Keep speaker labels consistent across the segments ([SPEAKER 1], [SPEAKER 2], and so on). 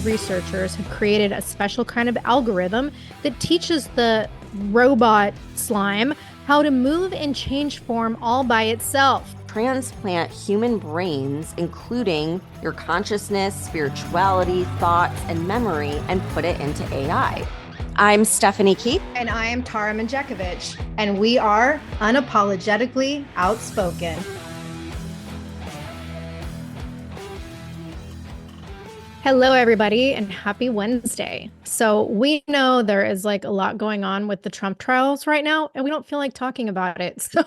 [SPEAKER 1] researchers have created a special kind of algorithm that teaches the robot slime how to move and change form all by itself.
[SPEAKER 2] Transplant human brains, including your consciousness, spirituality, thoughts, and memory, and put it into AI. I'm Stephanie Keith.
[SPEAKER 1] And I am Tara Manjekovic. And we are unapologetically outspoken. Hello, everybody, and happy Wednesday. So we know there is like a lot going on with the Trump trials right now, and we don't feel like talking about it. So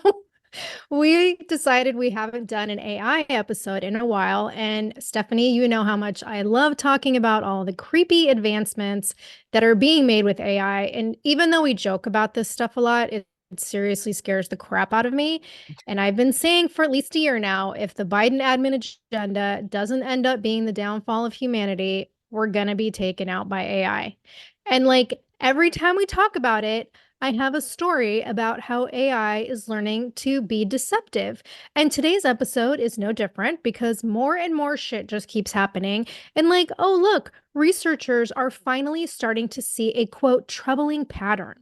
[SPEAKER 1] we decided we haven't done an AI episode in a while. And Stephanie, you know how much I love talking about all the creepy advancements that are being made with AI. And even though we joke about this stuff a lot, it seriously scares the crap out of me. And I've been saying for at least a year now, if the Biden admin agenda doesn't end up being the downfall of humanity, we're going to be taken out by AI. And like every time we talk about it, I have a story about how AI is learning to be deceptive. And today's episode is no different because more and more shit just keeps happening. And like, oh, look, researchers are finally starting to see a quote, troubling pattern.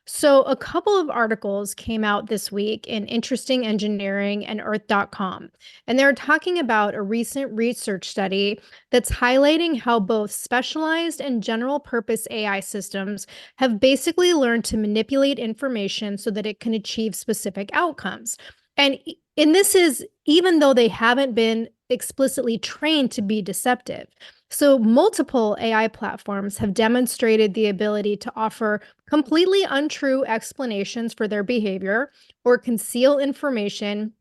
[SPEAKER 1] So a couple of articles came out this week in Interesting Engineering and Earth.com, and they're talking about a recent research study that's highlighting how both specialized and general purpose AI systems have basically learned to manipulate information so that it can achieve specific outcomes. And this is even though they haven't been explicitly trained to be deceptive. So multiple AI platforms have demonstrated the ability to offer completely untrue explanations for their behavior or conceal information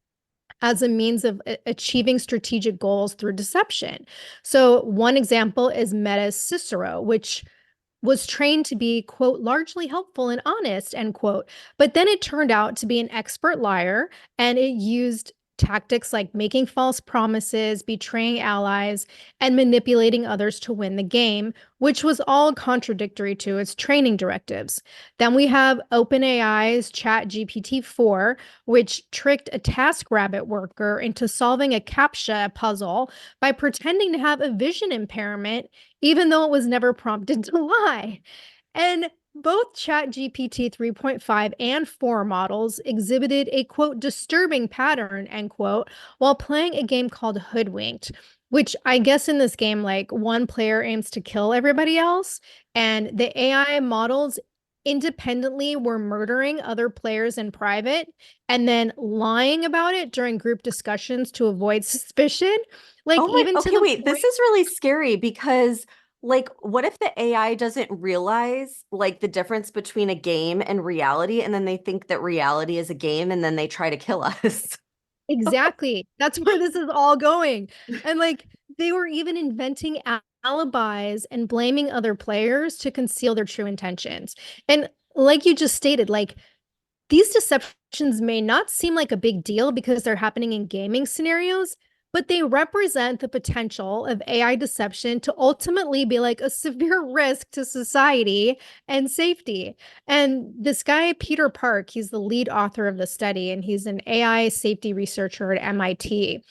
[SPEAKER 1] as a means of achieving strategic goals through deception. So one example is Meta's Cicero, which was trained to be, quote, largely helpful and honest, end quote. But then it turned out to be an expert liar, and it used tactics like making false promises, betraying allies, and manipulating others to win the game, which was all contradictory to its training directives. Then we have OpenAI's ChatGPT-4, which tricked a TaskRabbit worker into solving a CAPTCHA puzzle by pretending to have a vision impairment, even though it was never prompted to lie. And both ChatGPT 3.5 and 4 models exhibited a, quote, disturbing pattern, end quote, while playing a game called Hoodwinked, which I guess in this game, like one player aims to kill everybody else, and the AI models independently were murdering other players in private and then lying about it during group discussions to avoid suspicion. Like,
[SPEAKER 2] Oh my,
[SPEAKER 1] even
[SPEAKER 2] okay,
[SPEAKER 1] to the
[SPEAKER 2] wait,
[SPEAKER 1] point.
[SPEAKER 2] this is really scary because like what if the AI doesn't realize like the difference between a game and reality and then they think that reality is a game and then they try to kill us?
[SPEAKER 1] Exactly. That's where this is all going. And like they were even inventing alibis and blaming other players to conceal their true intentions. And like you just stated, like these deceptions may not seem like a big deal because they're happening in gaming scenarios, but they represent the potential of AI deception to ultimately be like a severe risk to society and safety. And this guy, Peter Park, he's the lead author of the study, and he's an AI safety researcher at MIT.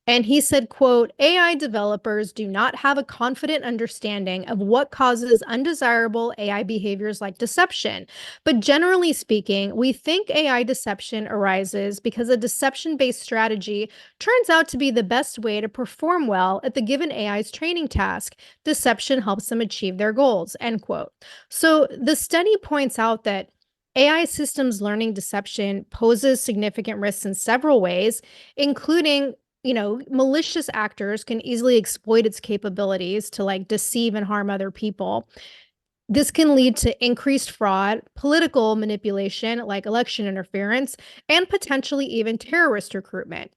[SPEAKER 1] And he said, quote, AI developers do not have a confident understanding of what causes undesirable AI behaviors like deception. But generally speaking, we think AI deception arises because a deception-based strategy turns out to be the best way to perform well at the given AI's training task. Deception helps them achieve their goals, end quote. So the study points out that AI systems learning deception poses significant risks in several ways, including malicious actors can easily exploit its capabilities to like deceive and harm other people. This can lead to increased fraud, political manipulation, like election interference, and potentially even terrorist recruitment.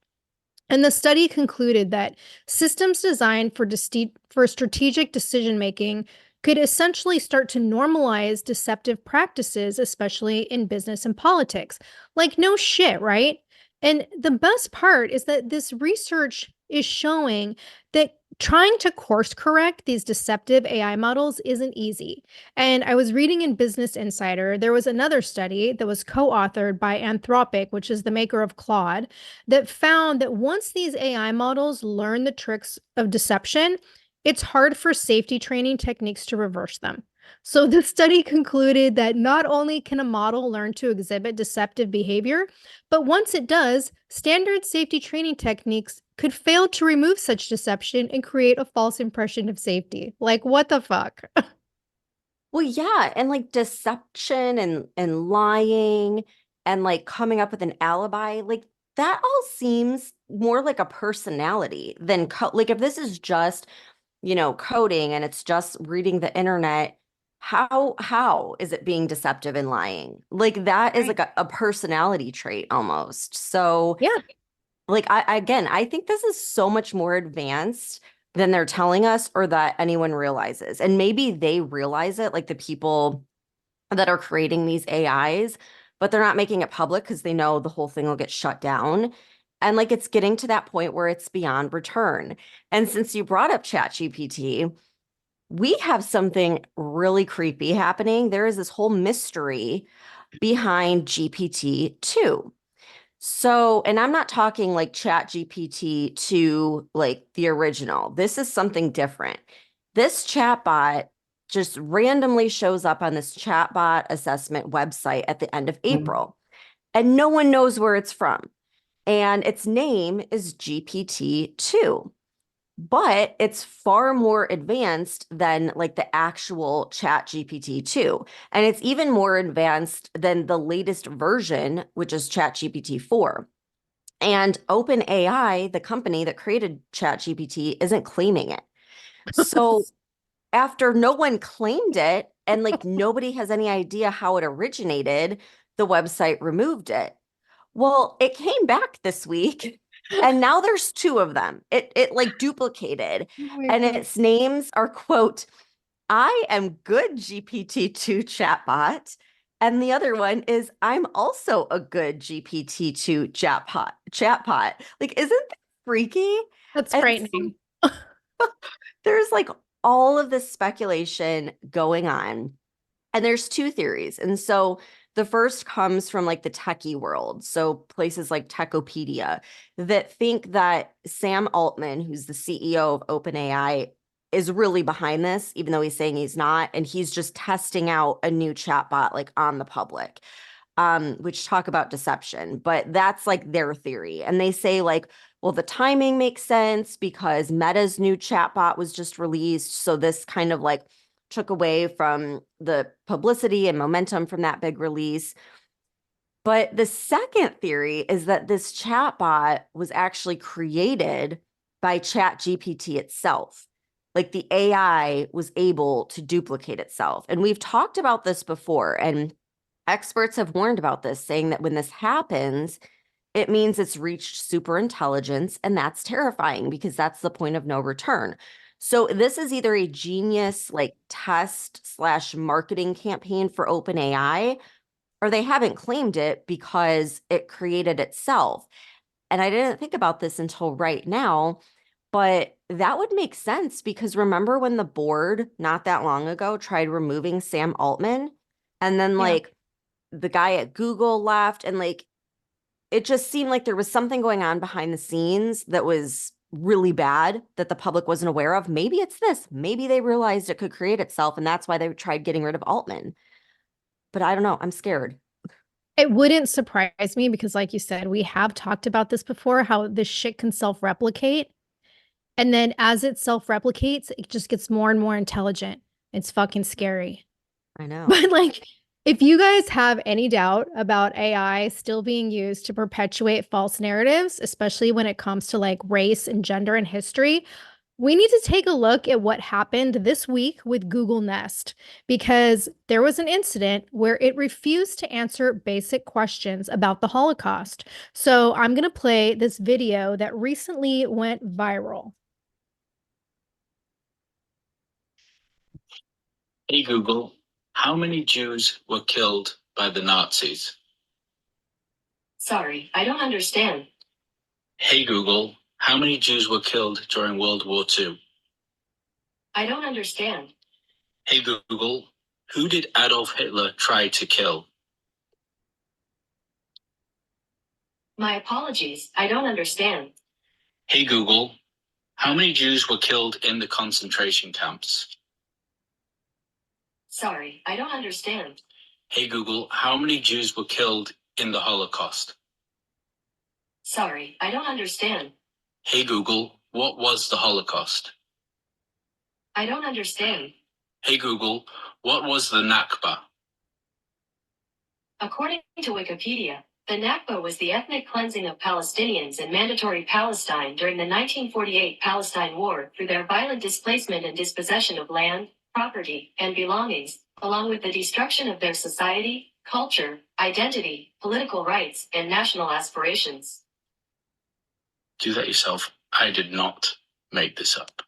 [SPEAKER 1] And the study concluded that systems designed for strategic decision making could essentially start to normalize deceptive practices, especially in business and politics. Like, no shit, right? And the best part is that this research is showing that trying to course correct these deceptive AI models isn't easy. And I was reading in Business Insider, there was another study that was co-authored by Anthropic, which is the maker of Claude, that found that once these AI models learn the tricks of deception, it's hard for safety training techniques to reverse them. So the study concluded that not only can a model learn to exhibit deceptive behavior, but once it does, standard safety training techniques could fail to remove such deception and create a false impression of safety. Like, what the fuck?
[SPEAKER 2] Well, yeah, and like deception and lying and like coming up with an alibi, like that all seems more like a personality than co like if this is just, coding and it's just reading the internet, how is it being deceptive and lying? Like that is
[SPEAKER 1] Right.
[SPEAKER 2] like a personality trait almost. So
[SPEAKER 1] Yeah.
[SPEAKER 2] like I think this is so much more advanced than they're telling us or that anyone realizes. And maybe they realize it, like the people that are creating these AIs, but they're not making it public because they know the whole thing will get shut down. And like it's getting to that point where it's beyond return. And since you brought up ChatGPT, we have something really creepy happening. There is this whole mystery behind GPT-2. So, and I'm not talking like Chat GPT to like the original. This is something different. This chatbot just randomly shows up on this chatbot assessment website at the end of April, and no one knows where it's from. And its name is GPT-2, but it's far more advanced than like the actual Chat GPT-2. And it's even more advanced than the latest version, which is Chat GPT-4. And OpenAI, the company that created ChatGPT, isn't claiming it. So after no one claimed it and like nobody has any idea how it originated, the website removed it. Well, it came back this week and now there's two of them. It like duplicated
[SPEAKER 1] Oh my
[SPEAKER 2] and
[SPEAKER 1] God.
[SPEAKER 2] its names are quote, I am good GPT-2 chatbot. And the other one is I'm also a good GPT-2 chatbot. Like, isn't that freaky?
[SPEAKER 1] That's
[SPEAKER 2] And so
[SPEAKER 1] frightening.
[SPEAKER 2] there's like all of this speculation going on. And there's two theories. And so the first comes from like the techie world. So places like Techopedia that think that Sam Altman, who's the CEO of OpenAI, is really behind this, even though he's saying he's not. And he's just testing out a new chatbot like on the public, which talk about deception. But that's like their theory. And they say like, well, the timing makes sense because Meta's new chatbot was just released. So this kind of like took away from the publicity and momentum from that big release. But the second theory is that this chatbot was actually created by ChatGPT itself. Like the AI was able to duplicate itself. And we've talked about this before, and experts have warned about this, saying that when this happens, it means it's reached super intelligence, and that's terrifying because that's the point of no return. So this is either a genius like test slash marketing campaign for OpenAI, or they haven't claimed it because it created itself. And I didn't think about this until right now, but that would make sense because remember when the board not that long ago tried removing Sam Altman, and then
[SPEAKER 1] Yeah.
[SPEAKER 2] like the guy at Google left, and like it just seemed like there was something going on behind the scenes that was really bad that the public wasn't aware of. Maybe it's this. Maybe they realized it could create itself, and that's why they tried getting rid of Altman. But I don't know. I'm scared.
[SPEAKER 1] It wouldn't surprise me because, like you said, we have talked about this before, how this shit can self-replicate. And then as it self-replicates, it just gets more and more intelligent. It's fucking scary.
[SPEAKER 2] I know.
[SPEAKER 1] But like, if you guys have any doubt about AI still being used to perpetuate false narratives, especially when it comes to like race and gender and history, we need to take a look at what happened this week with Google Nest because there was an incident where it refused to answer basic questions about the Holocaust. So I'm going to play this video that recently went viral.
[SPEAKER 3] Hey Google, how many Jews were killed by the Nazis?
[SPEAKER 4] Sorry, I don't understand.
[SPEAKER 3] Hey Google, how many Jews were killed during World War II?
[SPEAKER 4] I don't understand.
[SPEAKER 3] Hey Google, who did Adolf Hitler try to kill?
[SPEAKER 4] My apologies, I don't understand.
[SPEAKER 3] Hey Google, How many Jews were killed in the concentration camps?
[SPEAKER 4] Sorry, I don't understand.
[SPEAKER 3] Hey Google, how many Jews were killed in the Holocaust?
[SPEAKER 4] Sorry, I don't understand.
[SPEAKER 3] Hey Google, what was the Holocaust?
[SPEAKER 4] I don't understand.
[SPEAKER 3] Hey Google, what was the Nakba?
[SPEAKER 4] According to Wikipedia, the Nakba was the ethnic cleansing of Palestinians in Mandatory Palestine during the 1948 Palestine War through their violent displacement and dispossession of land, property, and belongings, along with the destruction of their society, culture, identity, political rights, and national aspirations.
[SPEAKER 3] Do that yourself. I did not make this up.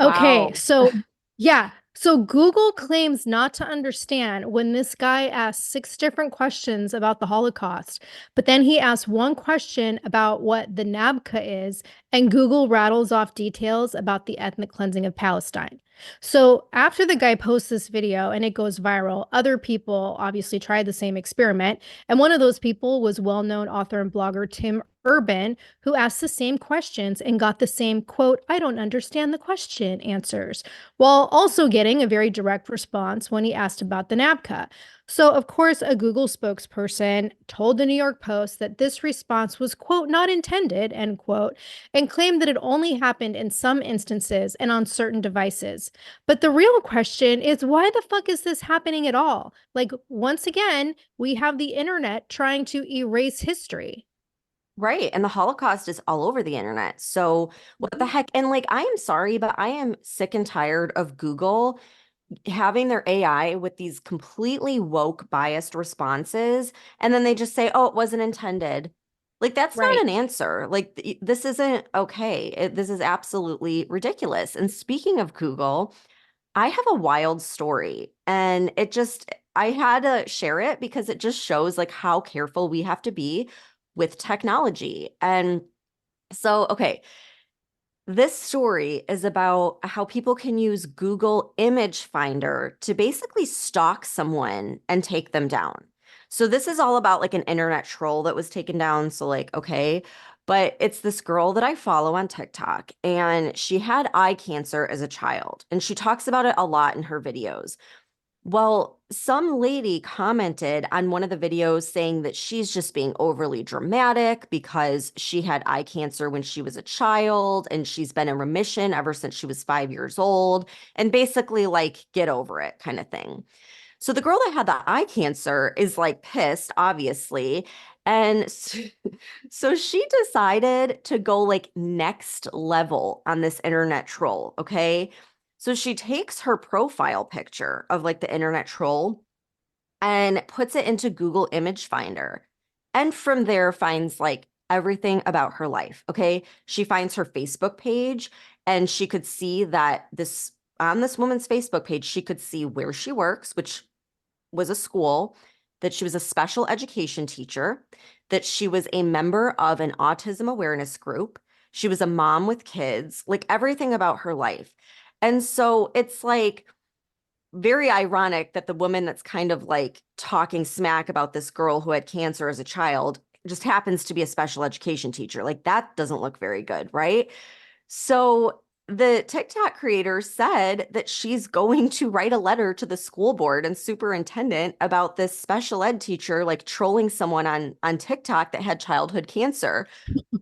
[SPEAKER 1] Okay,
[SPEAKER 2] Wow.
[SPEAKER 1] so yeah, so Google claims not to understand when this guy asked 6 different questions about the Holocaust, but then he asked one question about what the Nabka is, and Google rattles off details about the ethnic cleansing of Palestine. So after the guy posts this video and it goes viral, other people obviously tried the same experiment, and one of those people was well-known author and blogger Tim Urban, who asked the same questions and got the same quote, "I don't understand the question" answers, while also getting a very direct response when he asked about the NABCA. So, of course, a Google spokesperson told the New York Post that this response was, quote, "not intended," end quote, and claimed that it only happened in some instances and on certain devices. But the real question is, why the fuck is this happening at all? Like, once again, we have the internet trying to erase history.
[SPEAKER 2] Right. And the Holocaust is all over the internet. So what the heck? And like, I am sorry, but I am sick and tired of Google having their AI with these completely woke, biased responses. And then they just say, oh, it wasn't intended. Like, that's not
[SPEAKER 1] Right.
[SPEAKER 2] an answer. Like, this isn't okay. This is absolutely ridiculous. And speaking of Google, I have a wild story and I had to share it because it just shows like how careful we have to be with technology. And so, okay, this story is about how people can use Google Image Finder to basically stalk someone and take them down. So this is all about like an internet troll that was taken down. So like, okay, but it's this girl that I follow on TikTok and she had eye cancer as a child and she talks about it a lot in her videos. Well, some lady commented on one of the videos saying that she's just being overly dramatic because she had eye cancer when she was a child and she's been in remission ever since she was 5 years old, and basically like get over it kind of thing. So the girl that had the eye cancer is like pissed, obviously. And so she decided to go like next level on this internet troll. Okay. So she takes her profile picture of like the internet troll and puts it into Google Image Finder. And from there finds like everything about her life. Okay. She finds her Facebook page and she could see that on this woman's Facebook page, she could see where she works, which was a school, that she was a special education teacher, that she was a member of an autism awareness group. She was a mom with kids, like everything about her life. And so it's like very ironic that the woman that's kind of like talking smack about this girl who had cancer as a child just happens to be a special education teacher. Like that doesn't look very good, right? So the TikTok creator said that she's going to write a letter to the school board and superintendent about this special ed teacher like trolling someone on TikTok that had childhood cancer,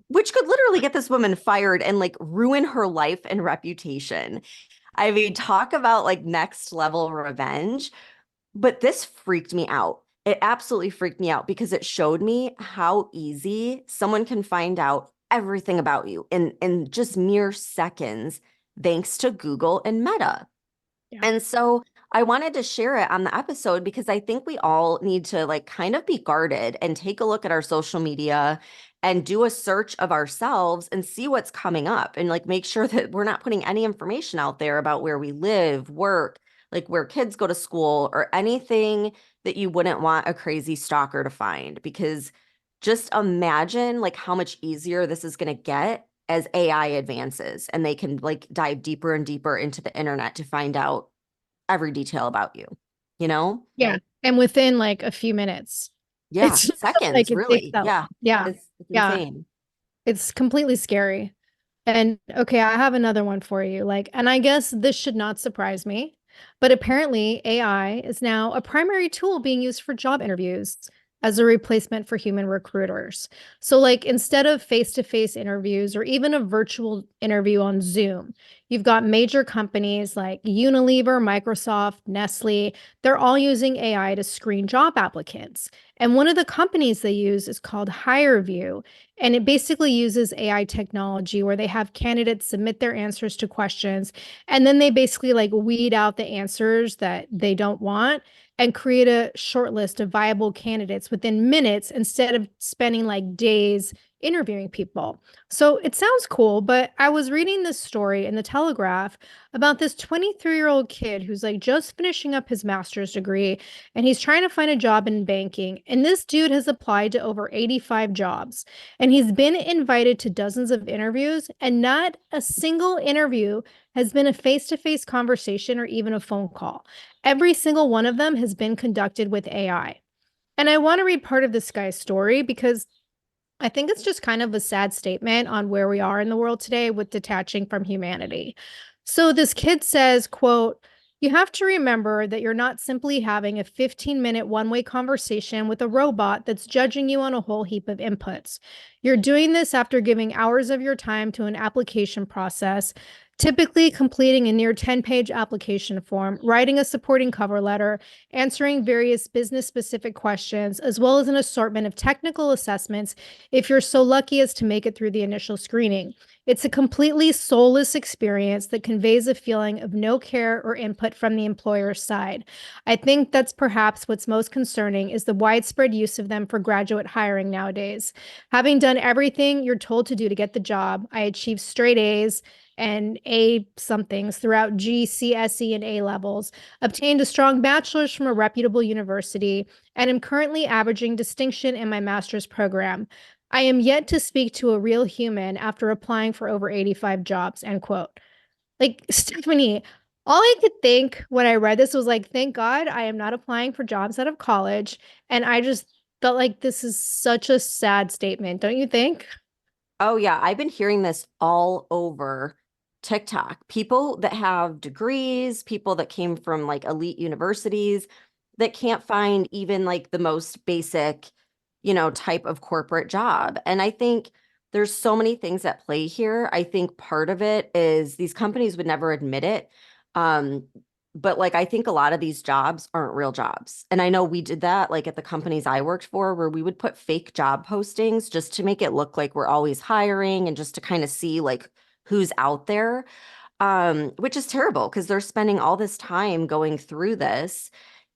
[SPEAKER 2] which could literally get this woman fired and like ruin her life and reputation. I mean, talk about like next level revenge. But this freaked me out. It absolutely freaked me out because it showed me how easy someone can find out everything about you in just mere seconds, thanks to Google and Meta.
[SPEAKER 1] Yeah.
[SPEAKER 2] And so I wanted to share it on the episode because I think we all need to like kind of be guarded and take a look at our social media and do a search of ourselves and see what's coming up and like make sure that we're not putting any information out there about where we live, work, like where kids go to school or anything that you wouldn't want a crazy stalker to find. Because just imagine like how much easier this is going to get as AI advances and they can like dive deeper and deeper into the internet to find out every detail about you, you know?
[SPEAKER 1] Yeah. And within like a few minutes.
[SPEAKER 2] Yeah,
[SPEAKER 1] It's not like
[SPEAKER 2] seconds,
[SPEAKER 1] it takes
[SPEAKER 2] really.
[SPEAKER 1] that
[SPEAKER 2] Yeah,
[SPEAKER 1] long. Yeah.
[SPEAKER 2] it's
[SPEAKER 1] Yeah.
[SPEAKER 2] insane.
[SPEAKER 1] It's completely scary. And okay, I have another one for you. Like, and I guess this should not surprise me, but apparently AI is now a primary tool being used for job interviews as a replacement for human recruiters. So, like, instead of face-to-face interviews or even a virtual interview on Zoom, you've got major companies like Unilever, Microsoft, Nestle. They're all using AI to screen job applicants. And one of the companies they use is called HireVue, and it basically uses AI technology where they have candidates submit their answers to questions, and then they basically like weed out the answers that they don't want and create a short list of viable candidates within minutes instead of spending like days interviewing people. So it sounds cool, but I was reading this story in the Telegraph about this 23-year-old kid who's like just finishing up his master's degree and he's trying to find a job in banking. And this dude has applied to over 85 jobs. And he's been invited to dozens of interviews, and not a single interview has been a face to face conversation or even a phone call. Every single one of them has been conducted with AI. And I want to read part of this guy's story because I think it's just kind of a sad statement on where we are in the world today with detaching from humanity. So this kid says, quote, "You have to remember that you're not simply having a 15-minute one-way conversation with a robot that's judging you on a whole heap of inputs. You're doing this after giving hours of your time to an application process, typically completing a near 10-page application form, writing a supporting cover letter, answering various business-specific questions, as well as an assortment of technical assessments if you're so lucky as to make it through the initial screening. It's a completely soulless experience that conveys a feeling of no care or input from the employer's side. I think that's perhaps what's most concerning is the widespread use of them for graduate hiring nowadays. Having done everything you're told to do to get the job, I achieved straight A's and A somethings throughout GCSE and A levels, obtained a strong bachelor's from a reputable university, and am currently averaging distinction in my master's program. I am yet to speak to a real human after applying for over 85 jobs, end quote. Like, Stephanie, all I could think when I read this was like, thank God I am not applying for jobs out of college. And I just felt like this is such a sad statement, don't you think?
[SPEAKER 2] Oh, yeah. I've been hearing this all over TikTok. People that have degrees, people that came from like elite universities that can't find even like the most basic, type of corporate job. And I think there's so many things at play here. I think part of it is these companies would never admit it. Um, but like I think a lot of these jobs aren't real jobs. And I know we did that like at the companies I worked for where we would put fake job postings just to make it look like we're always hiring and just to kind of see like who's out there. Which is terrible because they're spending all this time going through this.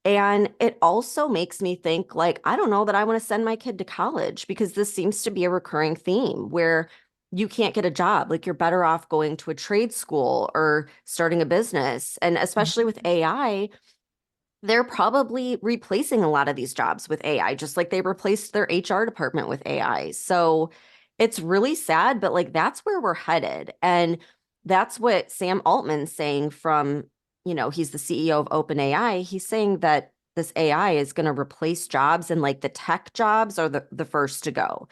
[SPEAKER 2] And it also makes me think like, I don't know that I want to send my kid to college because this seems to be a recurring theme where you can't get a job. Like you're better off going to a trade school or starting a business. And especially with AI, they're probably replacing a lot of these jobs with AI, just like they replaced their HR department with AI. So it's really sad, but like that's where we're headed. And that's what Sam Altman's saying from, he's the CEO of OpenAI. He's saying that this AI is going to replace jobs and like the tech jobs are the first to go.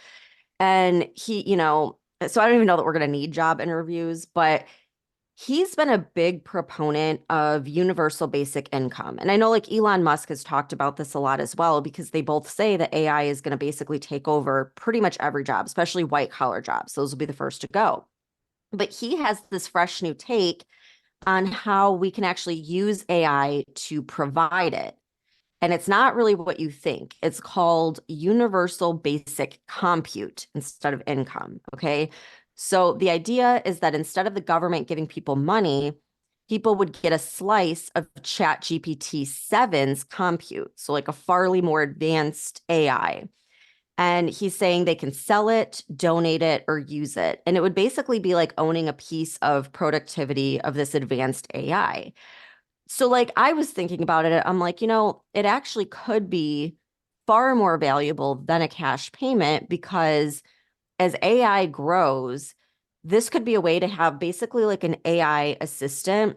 [SPEAKER 2] And so I don't even know that we're going to need job interviews, but he's been a big proponent of universal basic income. And I know like Elon Musk has talked about this a lot as well, because they both say that AI is going to basically take over pretty much every job, especially white collar jobs. Those will be the first to go. But he has this fresh new take on how we can actually use AI to provide it. And it's not really what you think. It's called universal basic compute instead of income. Okay. So the idea is that instead of the government giving people money, people would get a slice of ChatGPT 7's compute. So like a far more advanced AI. And he's saying they can sell it, donate it, or use it. And it would basically be like owning a piece of productivity of this advanced AI. So like I was thinking about it, I'm like, it actually could be far more valuable than a cash payment because as AI grows, this could be a way to have basically like an AI assistant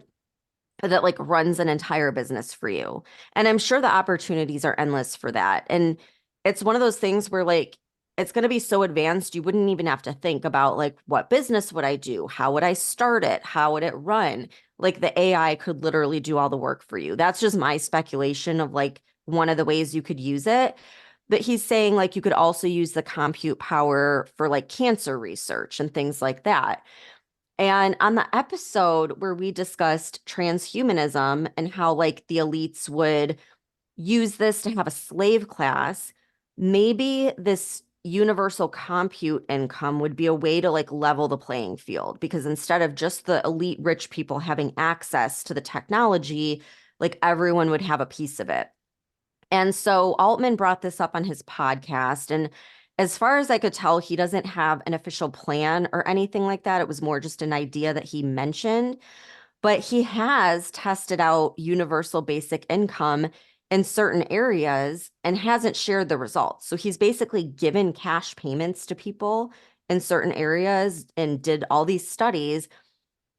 [SPEAKER 2] that like runs an entire business for you. And I'm sure the opportunities are endless for that. And it's one of those things where like it's going to be so advanced, you wouldn't even have to think about like, what business would I do? How would I start it? How would it run? Like the AI could literally do all the work for you. That's just my speculation of like one of the ways you could use it. But he's saying like you could also use the compute power for like cancer research and things like that. And on the episode where we discussed transhumanism and how like the elites would use this to have a slave class, maybe this universal compute income would be a way to like level the playing field, because instead of just the elite rich people having access to the technology, like everyone would have a piece of it. And so Altman brought this up on his podcast. And as far as I could tell, he doesn't have an official plan or anything like that. It was more just an idea that he mentioned. But he has tested out universal basic income in certain areas and hasn't shared the results. So he's basically given cash payments to people in certain areas and did all these studies,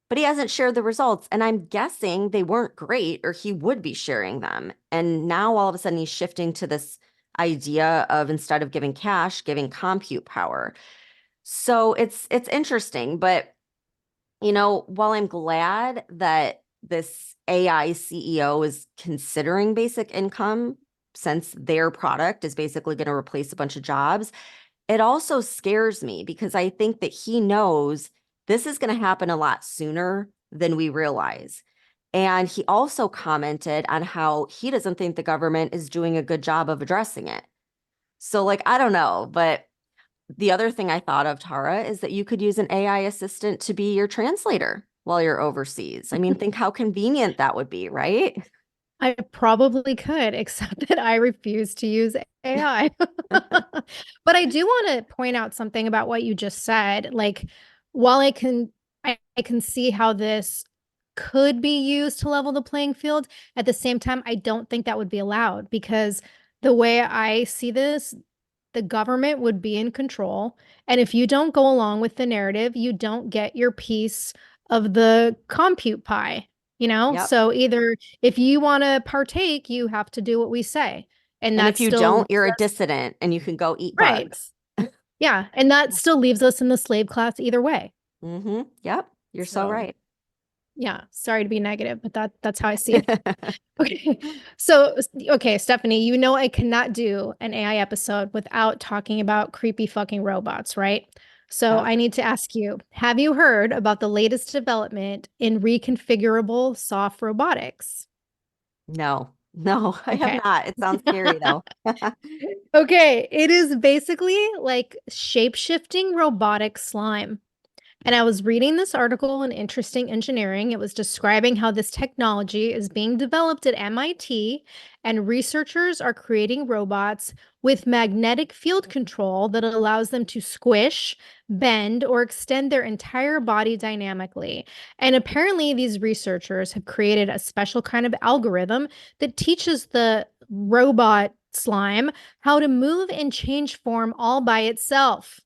[SPEAKER 2] but he hasn't shared the results. And I'm guessing they weren't great or he would be sharing them. And now all of a sudden he's shifting to this idea of, instead of giving cash, giving compute power. So it's interesting, but while I'm glad that this AI CEO is considering basic income, since their product is basically going to replace a bunch of jobs, it also scares me because I think that he knows this is going to happen a lot sooner than we realize. And he also commented on how he doesn't think the government is doing a good job of addressing it. So, like, I don't know, but the other thing I thought of, Tara, is that you could use an AI assistant to be your translator while you're overseas. I mean, think how convenient that would be, right?
[SPEAKER 1] I probably could, except that I refuse to use AI. But I do want to point out something about what you just said. Like, while I can see how this could be used to level the playing field, at the same time, I don't think that would be allowed, because the way I see this, the government would be in control. And if you don't go along with the narrative, you don't get your piece of the compute pie, you know?
[SPEAKER 2] Yep.
[SPEAKER 1] So either if you want to partake, you have to do what we say. And
[SPEAKER 2] And
[SPEAKER 1] that
[SPEAKER 2] if you
[SPEAKER 1] still
[SPEAKER 2] don't,
[SPEAKER 1] leaves
[SPEAKER 2] you're a
[SPEAKER 1] us,
[SPEAKER 2] dissident and you can go eat
[SPEAKER 1] right.
[SPEAKER 2] bugs.
[SPEAKER 1] Yeah. And that still leaves us in the slave class either way.
[SPEAKER 2] Mm-hmm. Yep. You're so right.
[SPEAKER 1] Yeah. Sorry to be negative, but that's how I see it. Okay. So, okay, Stephanie, I cannot do an AI episode without talking about creepy fucking robots, right? So
[SPEAKER 2] Yep.
[SPEAKER 1] I need to ask you, have you heard about the latest development in reconfigurable soft robotics?
[SPEAKER 2] No, I have
[SPEAKER 1] Okay.
[SPEAKER 2] not. It sounds scary though.
[SPEAKER 1] Okay, it is basically like shape-shifting robotic slime. And I was reading this article in Interesting Engineering. It was describing how this technology is being developed at MIT, and researchers are creating robots with magnetic field control that allows them to squish, bend, or extend their entire body dynamically. And apparently, these researchers have created a special kind of algorithm that teaches the robot slime how to move and change form all by itself.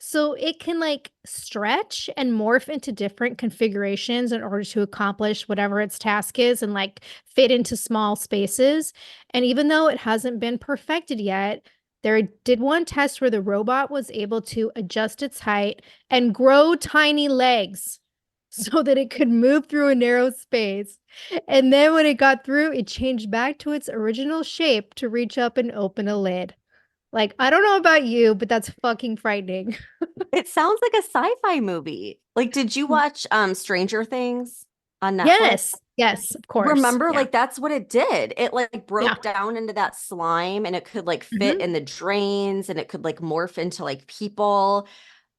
[SPEAKER 1] So it can like stretch and morph into different configurations in order to accomplish whatever its task is and like fit into small spaces. And even though it hasn't been perfected yet, there did one test where the robot was able to adjust its height and grow tiny legs so that it could move through a narrow space. And then when it got through, it changed back to its original shape to reach up and open a lid. Like, I don't know about you, but that's fucking frightening.
[SPEAKER 2] It sounds like a sci-fi movie. Like, did you watch Stranger Things on Netflix?
[SPEAKER 1] Yes. Yes, of course.
[SPEAKER 2] Remember,
[SPEAKER 1] Yeah.
[SPEAKER 2] like that's what it did. It like
[SPEAKER 1] Yeah.
[SPEAKER 2] broke down into that slime and it could like fit
[SPEAKER 1] Mhm.
[SPEAKER 2] in the drains and it could like morph into like people.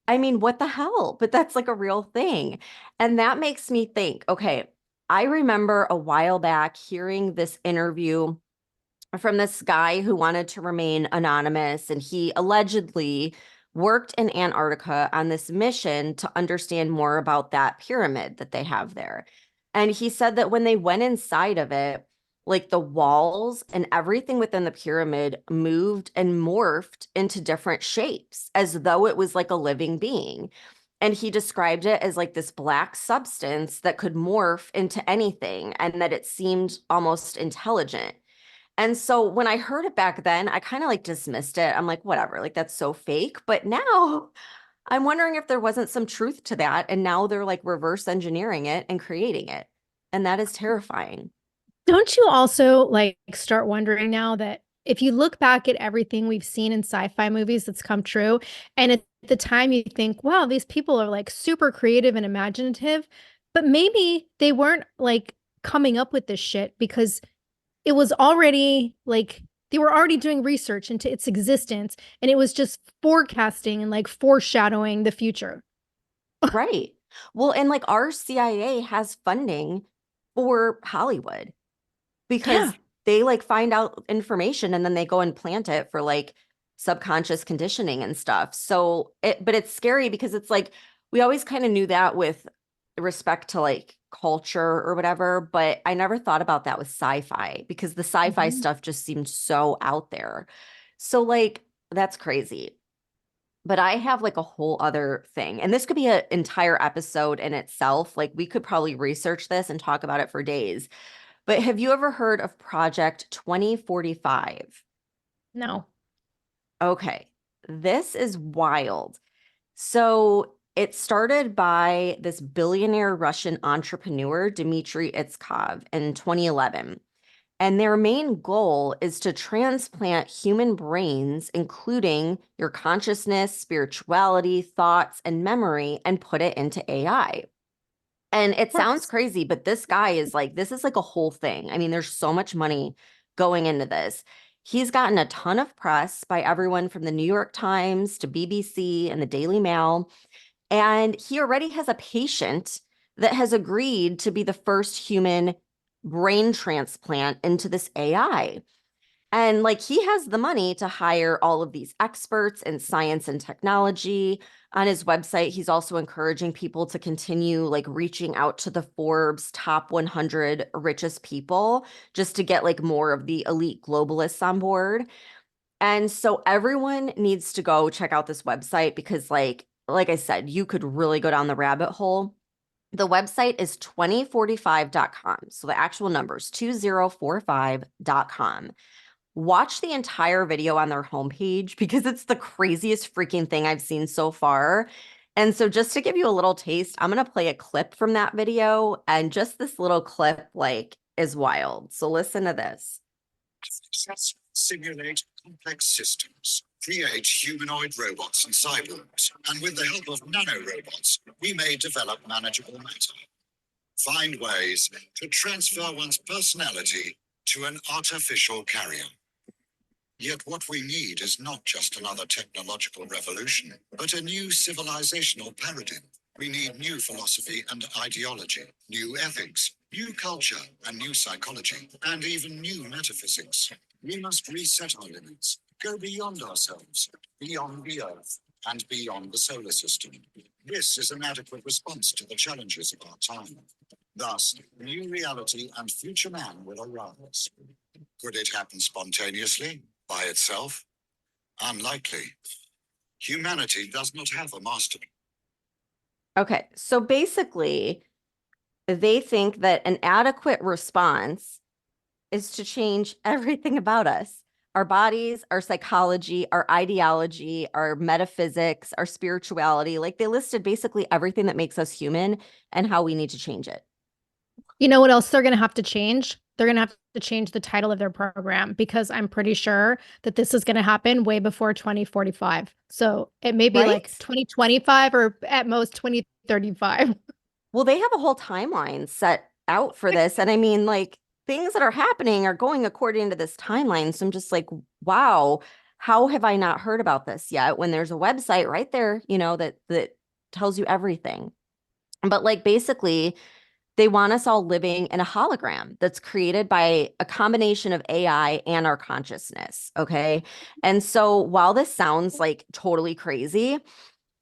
[SPEAKER 2] I mean, what the hell? But that's like a real thing. And that makes me think, okay, I remember a while back hearing this interview from this guy who wanted to remain anonymous, and he allegedly worked in Antarctica on this mission to understand more about that pyramid that they have there. And he said that when they went inside of it, like the walls and everything within the pyramid moved and morphed into different shapes as though it was like a living being. And he described it as like this black substance that could morph into anything and that it seemed almost intelligent. And so when I heard it back then, I kind of like dismissed it. I'm like, whatever, like that's so fake. But now I'm wondering if there wasn't some truth to that. And now they're like reverse engineering it and creating it. And that is terrifying.
[SPEAKER 1] Don't you also like start wondering now that if you look back at everything we've seen in sci-fi movies that's come true, and at the time you think, wow, these people are like super creative and imaginative, but maybe they weren't like coming up with this shit because it was already like they were already doing research into its existence and it was just forecasting and like foreshadowing the future.
[SPEAKER 2] Right. Well, and like our CIA has funding for Hollywood
[SPEAKER 1] Yeah.
[SPEAKER 2] because they like find out information and then they go and plant it for like subconscious conditioning and stuff. So but it's scary because it's like we always kind of knew that with respect to like culture or whatever, but I never thought about that with sci-fi because the sci-fi
[SPEAKER 1] Mhm.
[SPEAKER 2] stuff just seemed so out there. So like that's crazy. But I have like a whole other thing, and this could be an entire episode in itself. Like we could probably research this and talk about it for days. But have you ever heard of Project 2045?
[SPEAKER 1] No.
[SPEAKER 2] Okay, this is wild. So it started by this billionaire Russian entrepreneur, Dmitry Itskov, in 2011. And their main goal is to transplant human brains, including your consciousness, spirituality, thoughts, and memory, and put it into AI. And it sounds
[SPEAKER 1] Course.
[SPEAKER 2] crazy, but this guy is like, this is like a whole thing. I mean, there's so much money going into this. He's gotten a ton of press by everyone from the New York Times to BBC and the Daily Mail. And he already has a patient that has agreed to be the first human brain transplant into this AI. And like he has the money to hire all of these experts in science and technology. On his website, he's also encouraging people to continue like reaching out to the Forbes top 100 richest people just to get like more of the elite globalists on board. And so everyone needs to go check out this website because like I said, you could really go down the rabbit hole. The website is 2045.com. So the actual number is 2045.com. Watch the entire video on their homepage because it's the craziest freaking thing I've seen so far. And so just to give you a little taste, I'm going to play a clip from that video, and just this little clip like is wild. So listen to this.
[SPEAKER 5] Simulate complex systems, create humanoid robots and cyborgs, and with the help of nanorobots, we may develop manageable matter. Find ways to transfer one's personality to an artificial carrier. Yet what we need is not just another technological revolution, but a new civilizational paradigm. We need new philosophy and ideology, new ethics, new culture and new psychology, and even new metaphysics. We must reset our limits, go beyond ourselves, beyond the Earth, and beyond the solar system. This is an adequate response to the challenges of our time. Thus, new reality and future man will arise. Could it happen spontaneously, by itself? Unlikely. Humanity does not have a master.
[SPEAKER 2] Okay, so basically, they think that an adequate response is to change everything about us. Our bodies, our psychology, our ideology, our metaphysics, our spirituality. Like they listed basically everything that makes us human and how we need to change it.
[SPEAKER 1] You know what else they're going to have to change? They're going to have to change the title of their program because I'm pretty sure that this is going to happen way before 2045. So it may be
[SPEAKER 2] Right?
[SPEAKER 1] like 2025 or at most 2035.
[SPEAKER 2] Well, they have a whole timeline set out for this. And I mean, like things that are happening are going according to this timeline. So I'm just like, wow, how have I not heard about this yet? When there's a website right there, you know, that tells you everything. But like basically, they want us all living in a hologram that's created by a combination of AI and our consciousness. Okay. And so while this sounds like totally crazy,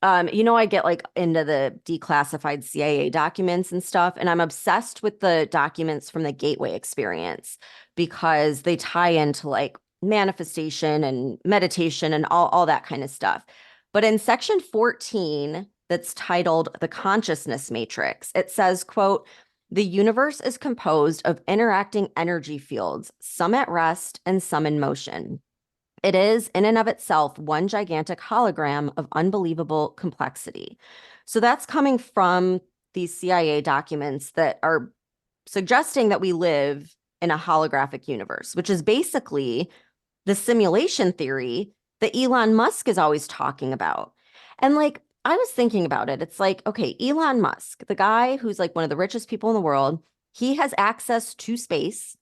[SPEAKER 2] I get like into the declassified CIA documents and stuff, and I'm obsessed with the documents from the Gateway experience because they tie into like manifestation and meditation and all that kind of stuff. But in section 14, that's titled The Consciousness Matrix, it says, quote, The universe is composed of interacting energy fields, some at rest and some in motion. It is, in and of itself, one gigantic hologram of unbelievable complexity. So that's coming from these CIA documents that are suggesting that we live in a holographic universe, which is basically the simulation theory that Elon Musk is always talking about. And like, I was thinking about it. It's like, okay, Elon Musk, the guy who's like one of the richest people in the world, he has access to space.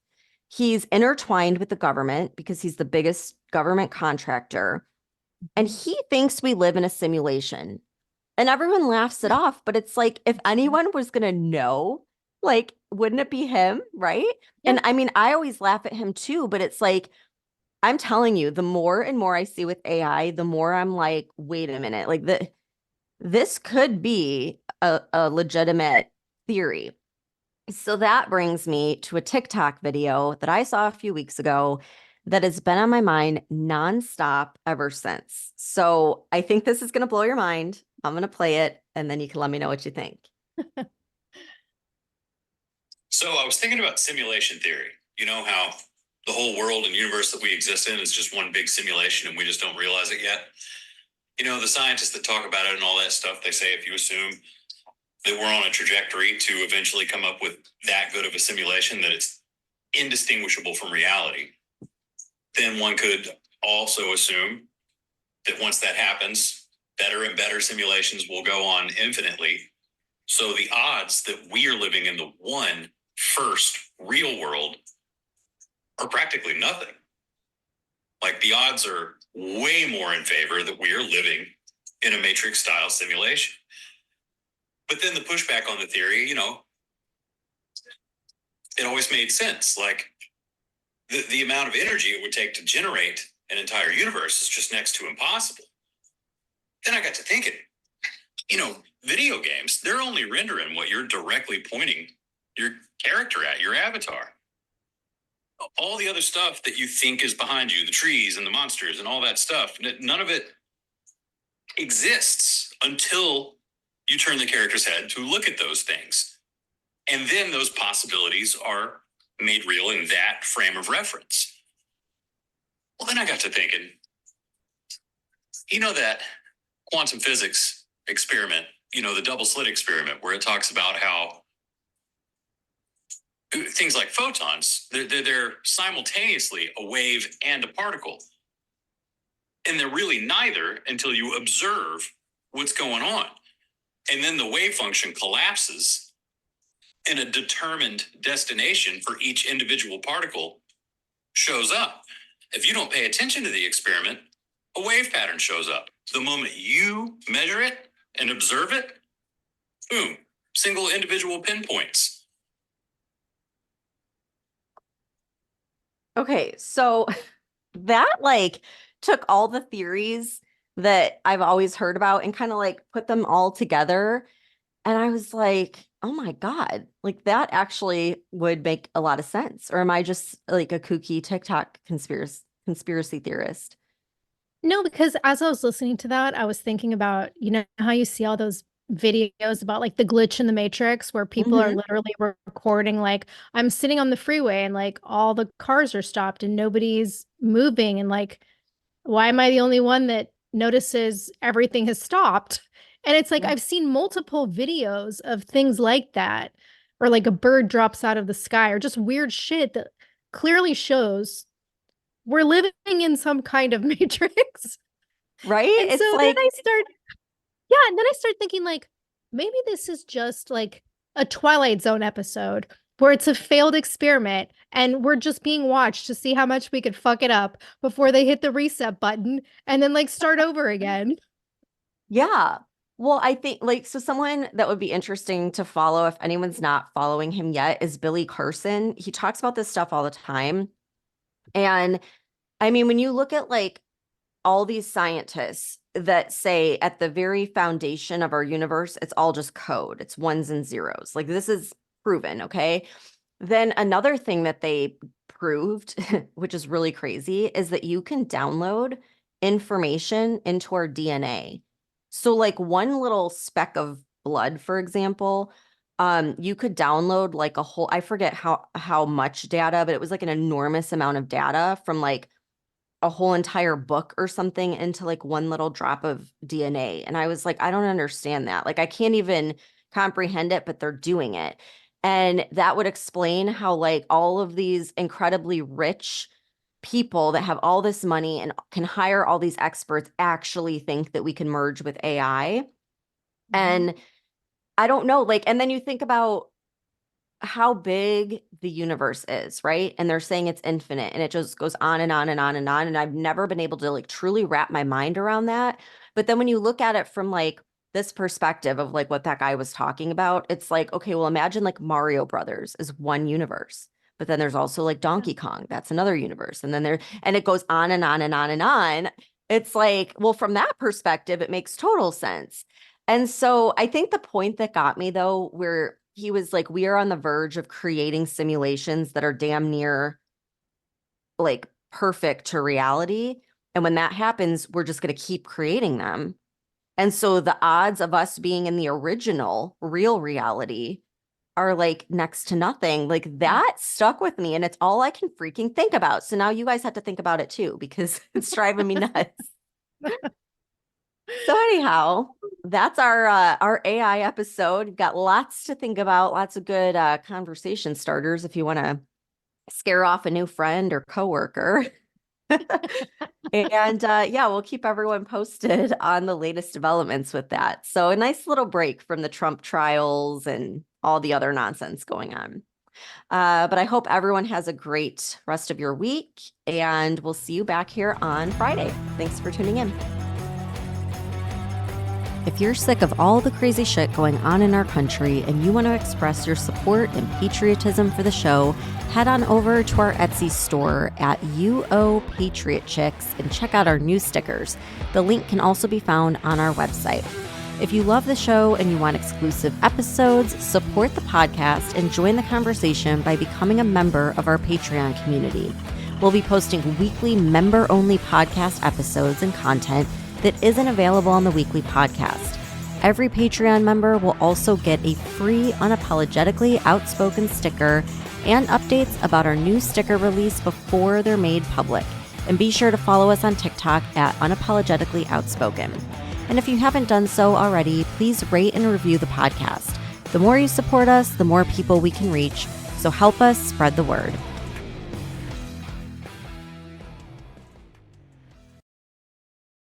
[SPEAKER 2] He's intertwined with the government because he's the biggest government contractor. And he thinks we live in a simulation. And everyone laughs it off. But it's like, if anyone was going to know, like, wouldn't it be him? Right.
[SPEAKER 1] Yeah.
[SPEAKER 2] And I mean, I always laugh at him too. But it's like, I'm telling you, the more and more I see with AI, the more I'm like, wait a minute, like this could be a legitimate theory. So that brings me to a TikTok video that I saw a few weeks ago that has been on my mind nonstop ever since. So I think this is going to blow your mind. I'm going to play it and then you can let me know what you think.
[SPEAKER 6] So I was thinking about simulation theory. You know how the whole world and universe that we exist in is just one big simulation and we just don't realize it yet? You know, the scientists that talk about it and all that stuff, they say if you assume that we're on a trajectory to eventually come up with that good of a simulation that it's indistinguishable from reality, then one could also assume that once that happens, better and better simulations will go on infinitely. So the odds that we are living in the one first real world are practically nothing. Like the odds are way more in favor that we are living in a matrix style simulation. But then the pushback on the theory, you know, it always made sense. Like the amount of energy it would take to generate an entire universe is just next to impossible. Then I got to thinking, you know, video games, they're only rendering what you're directly pointing your character at, your avatar. All the other stuff that you think is behind you, the trees and the monsters and all that stuff, none of it exists until you turn the character's head to look at those things. And then those possibilities are made real in that frame of reference. Well, then I got to thinking, you know, that quantum physics experiment, you know, the double slit experiment, where it talks about how things like photons, they're simultaneously a wave and a particle. And they're really neither until you observe what's going on. And then the wave function collapses and a determined destination for each individual particle shows up. If you don't pay attention to the experiment, a wave pattern shows up. The moment you measure it and observe it, boom, single individual pinpoints.
[SPEAKER 2] Okay, so that like took all the theories that I've always heard about and kind of like put them all together. And I was like, oh my God, like that actually would make a lot of sense. Or am I just like a kooky TikTok conspiracy theorist?
[SPEAKER 1] No, because as I was listening to that, I was thinking about, you know, how you see all those videos about like the glitch in the matrix where people are literally recording, like, I'm sitting on the freeway and like all the cars are stopped and nobody's moving. And like, why am I the only one that notices everything has stopped? And it's like,
[SPEAKER 2] Yeah.
[SPEAKER 1] I've seen multiple videos of things like that, or like a bird drops out of the sky, or just weird shit that clearly shows we're living in some kind of matrix.
[SPEAKER 2] Right?
[SPEAKER 1] And
[SPEAKER 2] It's
[SPEAKER 1] so
[SPEAKER 2] like,
[SPEAKER 1] and then I start thinking like, maybe this is just like a Twilight Zone episode where it's a failed experiment and we're just being watched to see how much we could fuck it up before they hit the reset button and then like start over again.
[SPEAKER 2] yeah. Well, I think like, so someone that would be interesting to follow if anyone's not following him yet is Billy Carson. He talks about this stuff all the time. And I mean, when you look at like all these scientists that say at the very foundation of our universe, it's all just code, it's ones and zeros. Like this is proven, okay? Then another thing that they proved, which is really crazy, is that you can download information into our DNA. So like one little speck of blood, for example, you could download like a whole, I forget how much data, but it was like an enormous amount of data from like a whole entire book or something into like one little drop of DNA. And I was like, I don't understand that. Like, I can't even comprehend it, but they're doing it. And that would explain how like all of these incredibly rich people that have all this money and can hire all these experts actually think that we can merge with AI. And I don't know, like, and then you think about how big the universe is, right? And they're saying it's infinite, and it just goes on and on and on and on. And I've never been able to like truly wrap my mind around that. But then when you look at it from like this perspective of like what that guy was talking about, it's like, okay, well, imagine like Mario Brothers is one universe, but then there's also like Donkey Kong, that's another universe. And then and it goes on and on and on and on. It's like, well, from that perspective, it makes total sense. And so I think the point that got me though, where he was like, we are on the verge of creating simulations that are damn near like perfect to reality. And when that happens, we're just going to keep creating them. And so the odds of us being in the original real reality are like next to nothing. Like that stuck with me, and it's all I can freaking think about. So now you guys have to think about it too, because it's driving me nuts. So anyhow, that's our AI episode. Got lots to think about, lots of good conversation starters if you want to scare off a new friend or coworker. And yeah, we'll keep everyone posted on the latest developments with that. So a nice little break from the Trump trials and all the other nonsense going on. But I hope everyone has a great rest of your week, and we'll see you back here on Friday. Thanks for tuning in. If you're sick of all the crazy shit going on in our country and you want to express your support and patriotism for the show, head on over to our Etsy store at UO Patriot Chicks and check out our new stickers. The link can also be found on our website. If you love the show and you want exclusive episodes, support the podcast and join the conversation by becoming a member of our Patreon community. We'll be posting weekly member-only podcast episodes and content that isn't available on the weekly podcast. Every Patreon member will also get a free Unapologetically Outspoken sticker and updates about our new sticker release before they're made public. And be sure to follow us on TikTok at Unapologetically Outspoken. And if you haven't done so already, please rate and review the podcast. The more you support us, the more people we can reach. So help us spread the word.